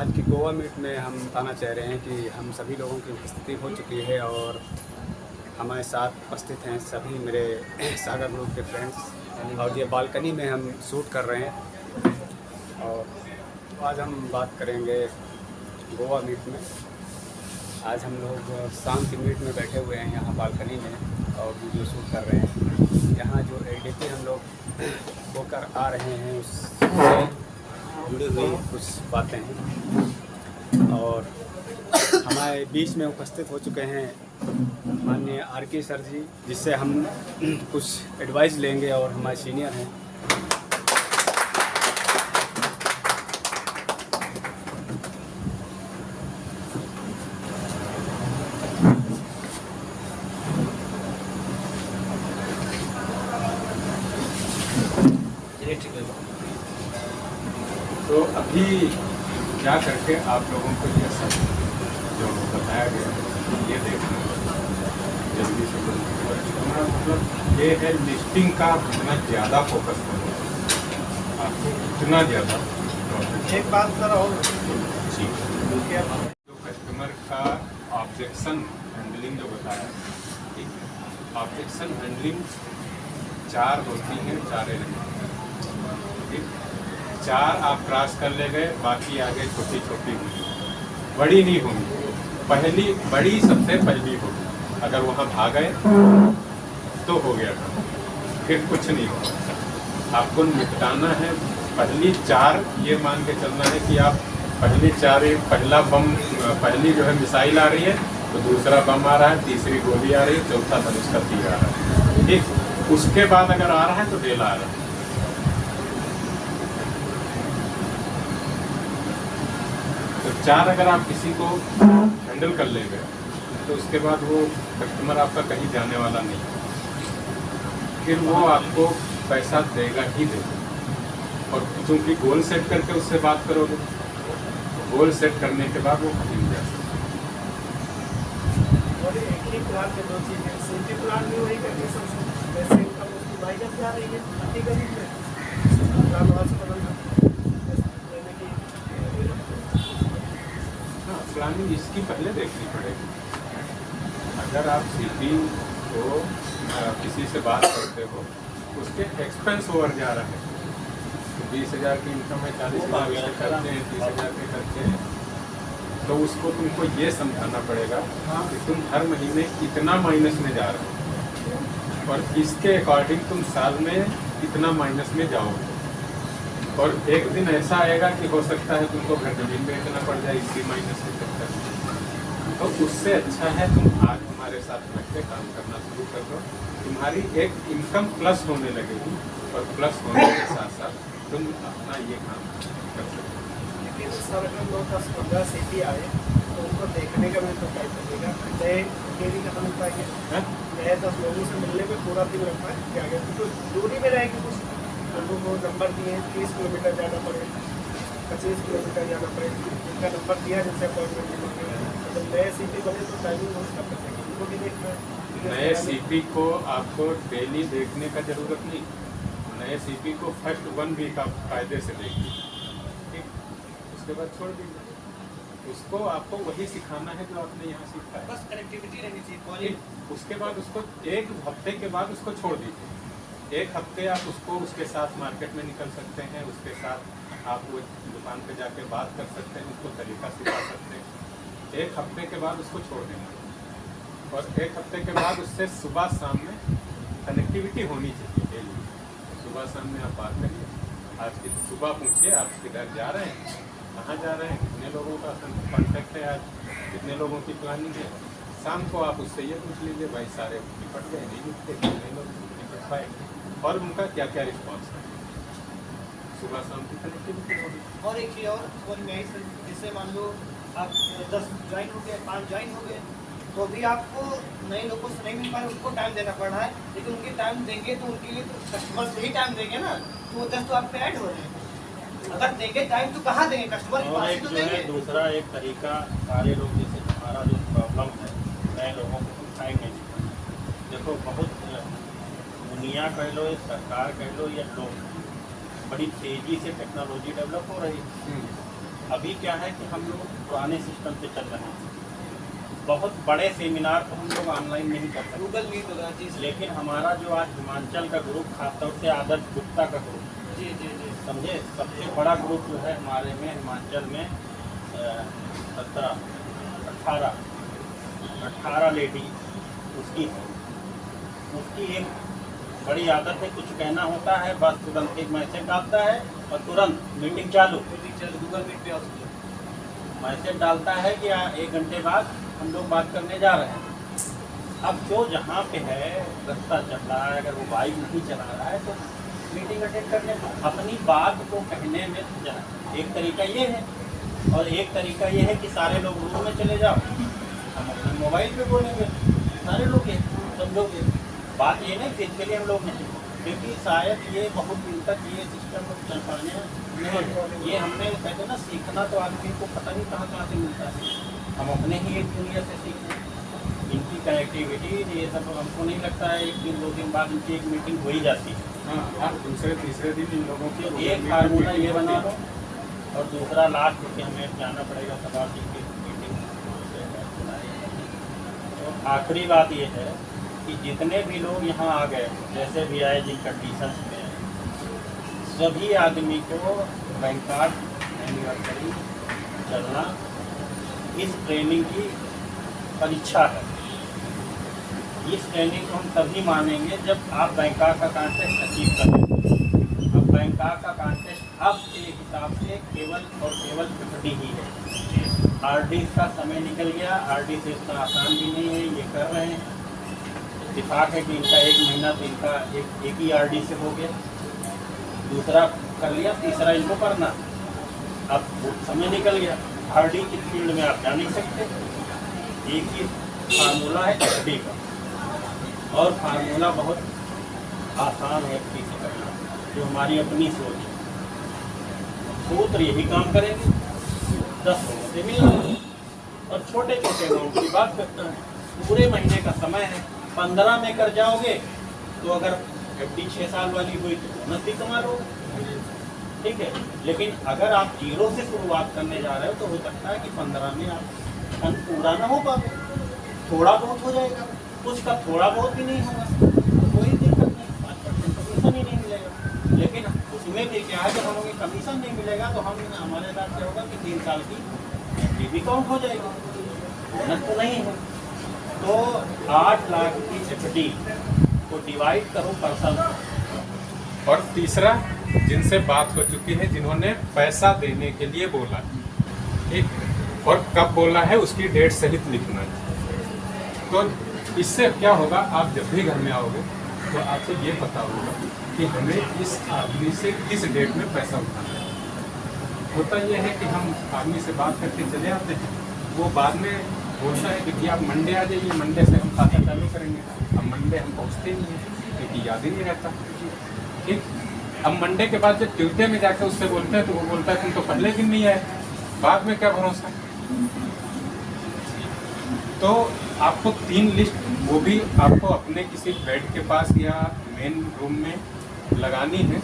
आज की गोवा मीट में हम बताना चाह रहे हैं कि हम सभी लोगों की उपस्थिति हो चुकी है और हमारे साथ उपस्थित हैं सभी मेरे सागर ग्रुप के फ्रेंड्स और ये बालकनी में हम शूट कर रहे हैं। और आज हम बात करेंगे गोवा मीट में। आज हम लोग शाम की मीट में बैठे हुए हैं यहाँ बालकनी में और वीडियो शूट कर रहे हैं। यहाँ जो एडिटिंग हम लोग होकर आ रहे हैं उससे जुड़ी हुई कुछ बातें हैं। और हमारे बीच में उपस्थित हो चुके हैं माननीय आर.के. सर जी, जिससे हम कुछ एडवाइस लेंगे और हमारे सीनियर हैं। तो अभी क्या करके आप लोगों को ये सब जो बताया गया ये देखना जल्दी से हमारा मतलब ये है लिस्टिंग का जितना ज़्यादा फोकस करो आपको उतना ज़्यादा। एक बात सर और जो कस्टमर का ऑब्जेक्शन हैंडलिंग जो बताया, ऑब्जेक्शन हैंडलिंग 4 होती हैं, 4 नहीं, 4 आप क्रॉस कर ले गए, बाकी आगे छोटी छोटी होंगी, बड़ी नहीं होंगी। पहली बड़ी सबसे पहली होगी, अगर वहाँ भागे तो हो गया था, फिर कुछ नहीं होगा। आपको निपटाना है पहली 4, ये मान के चलना है कि आप पहली 4, पहला बम, पहली जो है मिसाइल आ रही है तो दूसरा बम आ रहा है, तीसरी गोली आ रही है, चौथा धनुष का तीर आ रहा है, ठीक। उसके बाद अगर आ रहा है तो डेला आ रहा है। तो 4 अगर आप किसी को हैंडल कर ले गए तो उसके बाद वो कस्टमर आपका कहीं जाने वाला नहीं, फिर वो आपको पैसा देगा ही देगा। और क्योंकि गोल सेट करके उससे बात करोगे, गोल सेट करने के बाद वो कहीं नहीं जा सकता। और एक ही प्लान के 2 चीज़ें, सिटी प्लान भी वही करके वैसे इनकम उसकी माइनस जा रही है अच्छी गरीब में प्लान वहाँ से बदलना देने की। हाँ, प्लानिंग इसकी पहले देखनी पड़ेगी। अगर आप सीपी को किसी से बात करते हो, उसके एक्सपेंस ओवर जा रहा है, तो 20,000 की इनकम है, 40,000 के खर्चे हैं, 30,000 के खर्चे हैं, तो उसको तुमको ये समझाना पड़ेगा कि तुम हर महीने कितना माइनस में जा रहे हो और इसके अकॉर्डिंग तुम साल में कितना माइनस में जाओगे। और एक दिन ऐसा आएगा कि हो सकता है तुमको घर जमीन बेचना पड़ जाए इसी माइनस के चक्कर में। तो उससे अच्छा है तुम आज हमारे साथ बैठकर काम करना शुरू कर दो, तुम्हारी एक इनकम प्लस होने लगेगी और प्लस होने के साथ साथ तुम अपना ये काम कर सकते हो। लेकिन सर अगर लोग 10-15 सिटी आए तो उनको देखने का भी तो टाइम लगेगा, नए डेली खत्म हो पाएंगे, नए 10 लोगों से मिलने में पूरा दिन लग पाए क्या गया, तो दूरी में रहेगी कुछ लोगों को नंबर दिए 30 किलोमीटर जाना पड़े, 25 किलोमीटर जाना पड़े, उनका नंबर दिया जिनसे अपॉइंटमेंट मिलेंगे। तो नए सिटी बने तो टाइमिंग बहुत कम लगेगी, उनको भी देखना है। नए सीपी को आपको डेली देखने का जरूरत नहीं, नए सीपी को फर्स्ट 1 वीक आप फायदे से देखिए, ठीक, उसके बाद छोड़ दीजिए। उसको आपको वही सिखाना है जो आपने यहाँ सीखा है, बस कनेक्टिविटी रहनी चाहिए। उसके बाद उसको 1 हफ्ते के बाद उसको छोड़ दीजिए। 1 हफ्ते आप उसको उसके साथ मार्केट में निकल सकते हैं, उसके साथ आप वो दुकान पे जाके बात कर सकते हैं, उसको तरीका सिखा सकते हैं। 1 हफ्ते के बाद उसको छोड़ देना और 1 हफ्ते के बाद उससे सुबह शाम में कनेक्टिविटी होनी चाहिए डेली। सुबह शाम में आप बात करिए, आज की सुबह पूछिए आप किधर जा रहे हैं, कहाँ जा रहे हैं, कितने लोगों का कॉन्टैक्ट है, आज कितने लोगों की प्लानिंग है। शाम को आप उससे ये पूछ लीजिए, भाई सारे निपट गए, नहीं निपटे, कितने लोग निपट पाए और उनका क्या क्या रिस्पॉन्स है। सुबह शाम की कनेक्टिविटी होगी। और एक चीज़ और नई जैसे मान लो आप 10 ज्वाइन हो गए, 5 ज्वाइन हो गए, तो भी आपको नए लोगों से नहीं मिल पाए, उनको टाइम देना पड़ रहा है। लेकिन उनके टाइम देंगे तो उनके लिए तो कस्टमर से ही टाइम देंगे ना, तो वो 10 तो आप पे ऐड हो रहे हैं। अगर देंगे टाइम तो कहाँ देंगे, कस्टमर के पास ही तो देंगे। दूसरा एक तरीका, सारे लोग जैसे हमारा जो प्रॉब्लम है, नए लोगों को टाइम नहीं देते। देखो बहुत दुनिया कह लो, सरकार कह लो या लोग, बड़ी तेज़ी से टेक्नोलॉजी डेवलप हो रही है। अभी क्या है कि हम लोग पुराने सिस्टम पे चल रहे हैं। बहुत बड़े सेमिनार को हम लोग ऑनलाइन नहीं कर सकते, गूगल मीट होगा जी। लेकिन हमारा जो आज हिमाचल का ग्रुप, खासतौर से आदर्श गुप्ता का ग्रुप, जी जी जी। समझे, सबसे बड़ा ग्रुप जो है हमारे में हिमाचल में 18 लेडी उसकी एक बड़ी आदत है, कुछ कहना होता है बस तुरंत एक मैसेज डालता है और तुरंत मीटिंग चालू। गूगल मीट पे मैसेज डालता है कि 1 घंटे बाद हम लोग बात करने जा रहे हैं। अब जो जहाँ पे है रास्ता चल रहा है, अगर वो बाइक नहीं चला रहा है तो मीटिंग अटेंड करने को अपनी बात को कहने में जरा एक तरीका ये है, और एक तरीका ये है कि सारे लोग रूम में चले जाओ, हम अपने मोबाइल पे बोलेंगे, सारे लोग ये समझोगे। बात ये नहीं फिजिकली हम लोग नहीं, क्योंकि शायद ये बहुत दिन तक ये सिस्टम चल पाने नहीं, ये हमने कहते ना सीखना तो आदमी को पता नहीं कहाँ से मिलता है, हम अपने ही एक दुनिया से सीखते हैं। इनकी कनेक्टिविटी ये सब हमको नहीं लगता है 1 दिन 2 दिन बाद इनकी एक मीटिंग हो ही जाती है। हाँ, हर दूसरे तीसरे दिन इन लोगों की तो एक फार्मूला ये बना लो, और दूसरा लास्ट में हमें जाना पड़ेगा सभा की मीटिंग। तो आखिरी बात ये है कि जितने भी लोग यहाँ आ गए, जैसे भी आए जिन कंडीशंस में, सभी आदमी को बैंकॉक एनिवर्सरी चलना इस ट्रेनिंग की परीक्षा है। इस ट्रेनिंग को हम तभी मानेंगे जब आप बैंकॉक का कॉन्टेस्ट अचीव करेंगे। अब बैंकॉक का कॉन्टेस्ट अब के हिसाब से केवल और केवल 50 ही है। आरडी का समय निकल गया, आरडी से इतना आसान भी नहीं है, ये कर रहे हैं। इत्तेफाक है कि इनका 1 महीना तो इनका एक ही आरडी से हो गया, दूसरा कर लिया, तीसरा इनको करना। अब समय निकल गया, आरडी की फील्ड में आप जा नहीं सकते। एक ही फार्मूला है एफडी का, और फार्मूला बहुत आसान है एफडी से करना, जो हमारी अपनी सोच है। सूत्र यही काम करेंगे, 10 लोगों से मिलना और छोटे छोटे अमाउंट की बात करते हैं। पूरे महीने का समय है, 15 में कर जाओगे तो अगर एफडी 6 साल वाली हुई तो बोनस भी कमा लो, ठीक है। लेकिन अगर आप 0 से शुरुआत करने जा रहे हो तो हो सकता है कि 15 में आप फंड पूरा ना हो पाए, थोड़ा बहुत हो जाएगा, कुछ का थोड़ा बहुत भी नहीं होगा, कोई दिक्कत नहीं, 5% कमीशन ही नहीं मिलेगा। लेकिन उसमें भी क्या है, जब हमें कमीशन नहीं मिलेगा तो हमारे साथ क्या होगा कि 3 साल की एफडी भी काउंट हो जाएगी, बोनस तो नहीं है। तो 8 लाख की एफडी को डिवाइड करो पर्सन। और तीसरा, जिनसे बात हो चुकी है, जिन्होंने पैसा देने के लिए बोला, ठीक, और कब बोला है उसकी डेट सहित लिखना है। तो इससे क्या होगा, आप जब भी घर में आओगे तो आपसे ये पता होगा कि हमें इस आदमी से किस डेट में पैसा उठाना है। होता यह है कि हम आदमी से बात करके चले आते हैं, वो बाद में बोलता है कि आप मंडे आ जाइए, मंडे से हम खाता चालू करेंगे। अब मंडे हम पहुँचते नहीं हैं क्योंकि याद ही नहीं रहता, ठीक। अब मंडे के बाद जब ट्यूसडे में जाकर उससे बोलते हैं तो वो बोलता है तुम तो पहले दिन नहीं आए, बाद में क्या भरोसा। तो आपको 3 लिस्ट, वो भी आपको अपने किसी बेड के पास या मेन रूम में लगानी है।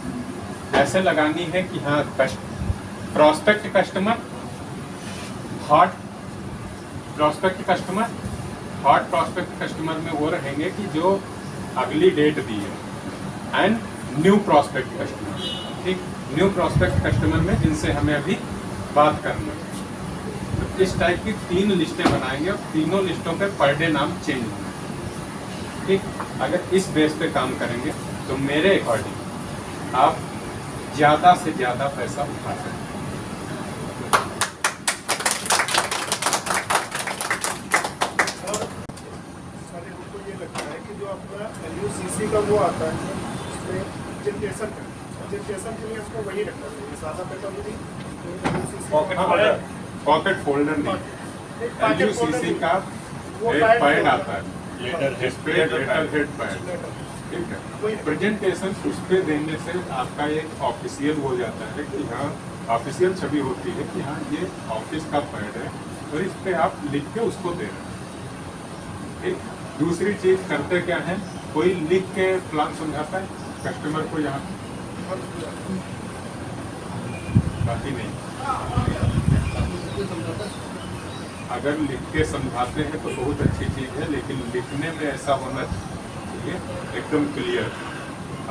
ऐसे लगानी है कि हाँ, prospect customer, hot prospect customer में वो रहेंगे कि जो अगली डेट दी है, एंड न्यू प्रॉस्पेक्ट कस्टमर, ठीक। न्यू प्रॉस्पेक्ट कस्टमर में जिनसे हमें अभी बात करना है। तो इस टाइप की 3 लिस्टें बनाएंगे और तीनों लिस्टों पे पर डे नाम चेंज होगा, ठीक। अगर इस बेस पे काम करेंगे तो मेरे अकॉर्डिंग आप ज़्यादा से ज़्यादा पैसा उठा सकते हैं। LUCC का वो आता है, उसमें प्रेजेंटेशन के लिए उसको वही रखना चाहिए, सादा पेपर नहीं, पॉकेट फोल्डर नहीं, LUCC का एक पैड आता है, जिस पे लेटर हेड पैड, ठीक है। प्रेजेंटेशन उस पे देने से आपका एक ऑफिशियल हो जाता है कि हाँ, ऑफिशियल छवि होती है कि हाँ ये ऑफिस का पैड है और इस पे आप लिख के उसको दे रहे हैं, ठीक। दूसरी चीज करते क्या है, कोई लिख के प्लान समझाता है कस्टमर को, यहाँ बाकी नहीं। अगर लिख के समझाते हैं तो बहुत अच्छी चीज़ है, लेकिन लिखने में ऐसा होना चाहिए एकदम क्लियर।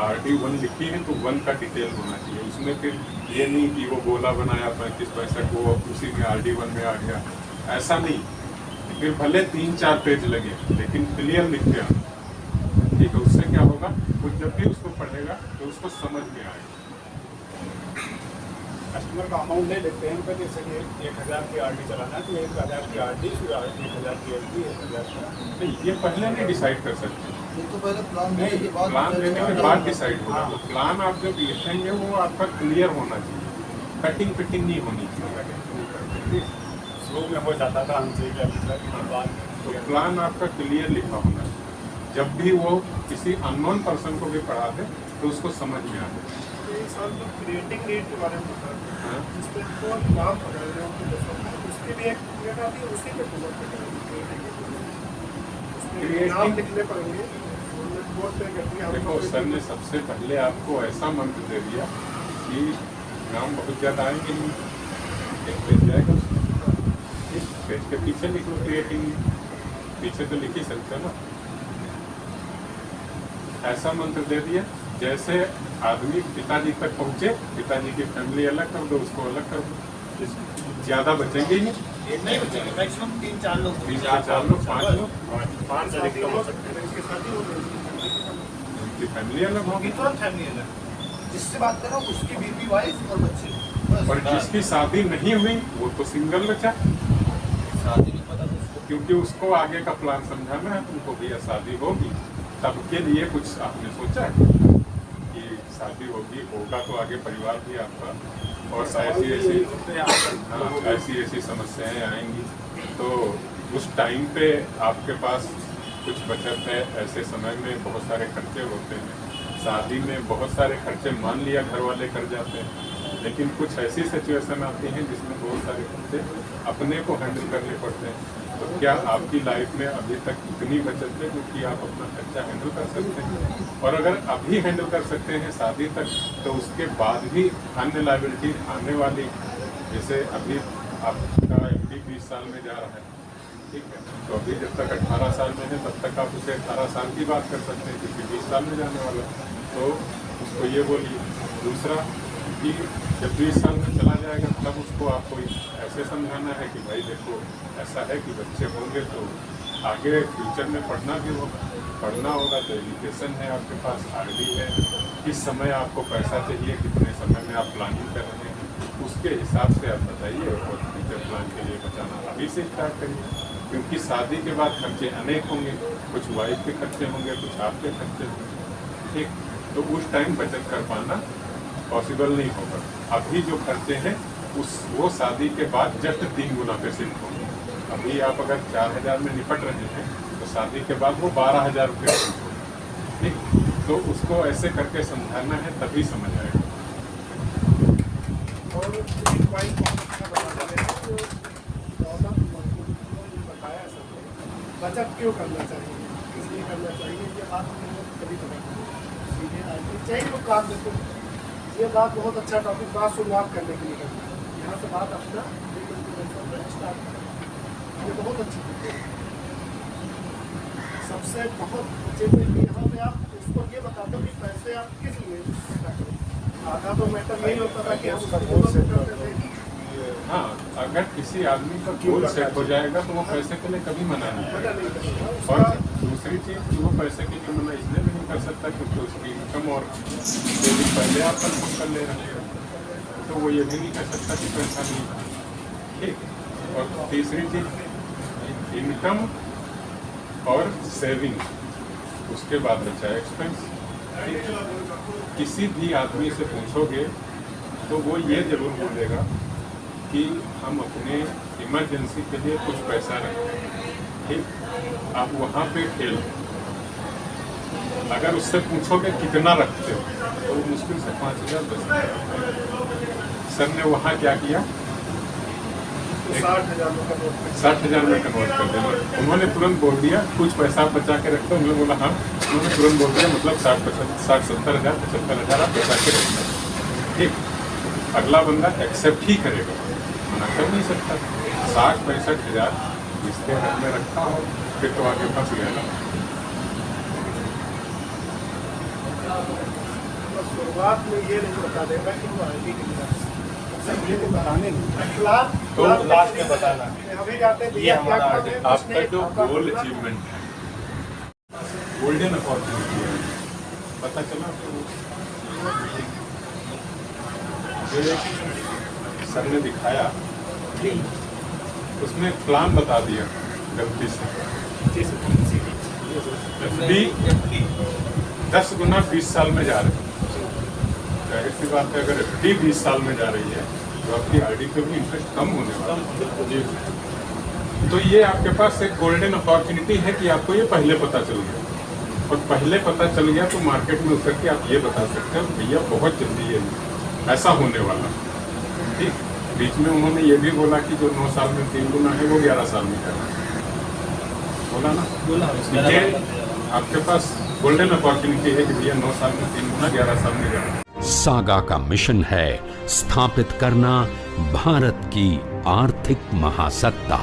RD1 लिखी है तो 1 का डिटेल होना चाहिए उसमें, फिर ये नहीं कि वो गोला बनाया 35 पैसा को उसी में RD1 में आ गया, ऐसा नहीं। फिर भले 3-4 पेज लगे लेकिन क्लियर लिख के आना, ठीक है। उससे क्या होगा, वो जब भी उसको पढ़ेगा तो उसको समझ में आएगा। कस्टमर का अमाउंट ले लेते हैं, पर जैसे कि 1000 की RD चलाना है तो 1000 की RD, फिर 1000 की FD, 1000 का नहीं, ये पहले नहीं डिसाइड कर सकते, ये तो पहले प्लान नहीं, देने के बाद प्लान देने के बाद डिसाइड होगा। तो प्लान आप जब लिखेंगे वो आपका क्लियर होना चाहिए, कटिंग फिटिंग नहीं होनी चाहिए। शुरू में हो जाता था हमसे क्या पिछला कि बाद तो प्लान आपका क्लियर लिखा होना चाहिए, जब भी वो किसी अननोन पर्सन को भी पढ़ा दे तो उसको समझ में आ जाए। क्रिएटिंग नीड के बारे में बता रहे हैं। हाँ। जिस पे तो नाम पकड़ रहे हैं उनके दफा में, उसकी भी एक क्रिएट आती है, उसी पे पूरा नाम लिखने पड़ेंगे, बोर्ड पे कर दिया। देखो सर ने सबसे पहले आपको ऐसा मंत्र दे दिया कि नाम बहुत ज़्यादा आएंगे नहीं, एक पेज जाएगा इस पेज के पीछे लिख लो क्रिएटिंग, पीछे तो लिख ही सकते हो ना। ऐसा मंत्र दे दिया जैसे आदमी पिताजी तक पहुँचे, पिताजी की फैमिली अलग कर दो, उसको अलग कर दो, ज़्यादा बचेंगे ही नहीं। एक नहीं बचेंगे, मैक्सिमम 3-4 लोग, 3-4 लोग, 5 लोग, 5 से अधिक हो सकते हैं। इसके साथ ही हो गई। उनकी फैमिली अलग होगी। तुरंत फैमिली अलग, जिससे बात कर रहा हूँ उसकी बीवी, वाइफ और बच्चे, बस। और जिसकी शादी नहीं हुई वो तो सिंगल बचा, शादी नहीं पता तो उसको क्योंकि उसको आगे का प्लान समझाना है तुमको भी। शादी होगी तब के लिए कुछ आपने सोचा है कि शादी होगा तो आगे परिवार भी आपका, और ऐसी समस्याएं आएंगी तो उस टाइम पे आपके पास कुछ बचत है। ऐसे समय में बहुत सारे खर्चे होते हैं, शादी में बहुत सारे खर्चे मान लिया घर वाले कर जाते हैं, लेकिन कुछ ऐसी सिचुएशन आती हैं जिसमें बहुत सारे खर्चे अपने को हैंडल करने पड़ते हैं। तो क्या आपकी लाइफ में अभी तक इतनी बचत है जो कि आप अपना खर्चा हैंडल कर सकते हैं? और अगर अभी हैंडल कर सकते हैं शादी तक, तो उसके बाद भी अन्य लायबिलिटी आने वाली, जैसे अभी आपका FD 20 साल में जा रहा है, ठीक है, तो अभी जब तक 18 साल में है तब तक आप उसे 18 साल की बात कर सकते हैं, क्योंकि 20 साल में जाने वाला है। तो उसको ये बोलिए। दूसरा कि जब 20 साल में चला जाएगा तब उसको आपको ऐसे समझाना है कि भाई देखो ऐसा है कि बच्चे होंगे तो आगे फ्यूचर में पढ़ना भी होगा, पढ़ना होगा तो एजुकेशन है आपके पास, RD है, किस समय आपको पैसा चाहिए, कितने समय में आप प्लानिंग कर रहे हैं, उसके हिसाब से आप बताइए और फ्यूचर प्लान के लिए बचाना अभी से स्टार्ट करिए। क्योंकि शादी के बाद खर्चे अनेक होंगे, कुछ वाइफ के खर्चे होंगे, कुछ आपके खर्चे होंगे, ठीक। तो उस टाइम बचत कर पाना पॉसिबल नहीं होगा। अभी जो खर्चे हैं वो शादी के बाद जस्ट 3 गुना पे शिफ्ट होंगे। अभी आप अगर 4000 में निपट रहे हैं तो शादी के बाद वो 12000 रुपये होंगे, ठीक। तो उसको ऐसे करके समझाना है तभी समझ आएगा। और एक पॉइंट बहुत अच्छा बता रहे हैं जो बताया सबने, बचत क्यों करना चाहिए, इसलिए करना चाहिए, ये बात हमने कभी सीधे आदमी चाहिए लोग काम देते हैं। ये बात बहुत अच्छा टॉपिक, बात शुरुआत करने के लिए करना है, यहाँ से बात अपना स्टार्ट करना, ये बहुत अच्छी चीज़ है। सबसे बहुत अच्छे से यहाँ पे आप उसको ये बता दो कि पैसे आप किस लिए इकट्ठा करें। आधा तो मैटर यही होता था कि हम उसको गोल सेट करते थे। हाँ, अगर किसी आदमी का गोल सेट हो जाएगा तो वो पैसे के लिए कभी मना नहीं मना करेगा। नहीं करेगा और दूसरी चीज़ कि वो पैसे के लिए मना इसलिए भी नहीं कर सकता क्योंकि उसकी इनकम और सेविंग पहले आप कंफर्म कर ले रहे हैं, तो वो ये भी नहीं कह सकता कि पैसा नहीं, ठीक। और तीसरी चीज़ इनकम और सेविंग, उसके बाद बचा एक्सपेंस। किसी भी आदमी से पूछोगे तो वो ये जरूर बोलेगा कि हम अपने इमरजेंसी के लिए कुछ पैसा रखते हैं, ठीक। आप वहाँ पे खेल, अगर उससे पूछोगे कितना रखते हो तो वो मुश्किल से 5000 10,000। सर ने वहाँ क्या किया, 60,000 का नोट 60,000 में कन्वर्ट कर दिया। उन्होंने तुरंत बोल दिया कुछ पैसा आप बचा के रखते हो, उन्होंने बोला हाँ, उन्होंने तुरंत बोल दिया मतलब 60-70,000 75,000 आप बचा के रखते हैं, ठीक। अगला बंदा एक्सेप्ट ही करेगा, मना कर नहीं सकता। 60-65 हज़ार इसके घर में रखा हो, फिर तो आगे फंस गया ना। बस शुरुआत में ये नहीं बता देगा कि वो आईटी के लिए ये तो बताने नहीं। फिलहाल तो लास्ट में बताना अभी जाते हैं ये भैया क्या हमारा काम है, आपका उसने जो आपका गोल पूरा- अचीवमेंट है, गोल्डन अपॉर्चुनिटी है, पता चला तो जो एक सर ने दिखाया उसमें प्लान बता दिया गलती से। FD 10 गुना 20 साल में जा रहे हैं। जाहिर सी बात है, अगर FD 20 साल में जा रही है तो आपकी RD पे भी इंटरेस्ट कम होने वाला है। जी। तो ये आपके पास एक गोल्डन अपॉर्चुनिटी है कि आपको ये पहले पता चल गया, और पहले पता चल गया तो मार्केट में उतर के आप ये बता सकते हो भैया बहुत जल्दी ये ऐसा होने वाला। ठीक, बीच में उन्होंने ये भी बोला कि जो 9 साल में 3 गुना है वो 11 साल में कर रहा है, बोला ना। ये आपके पास गोल्डन अपॉर्चुनिटी है कि भैया 9 साल में 3 गुना 11 साल में कर रहा है। सागा का मिशन है स्थापित करना भारत की आर्थिक महासत्ता।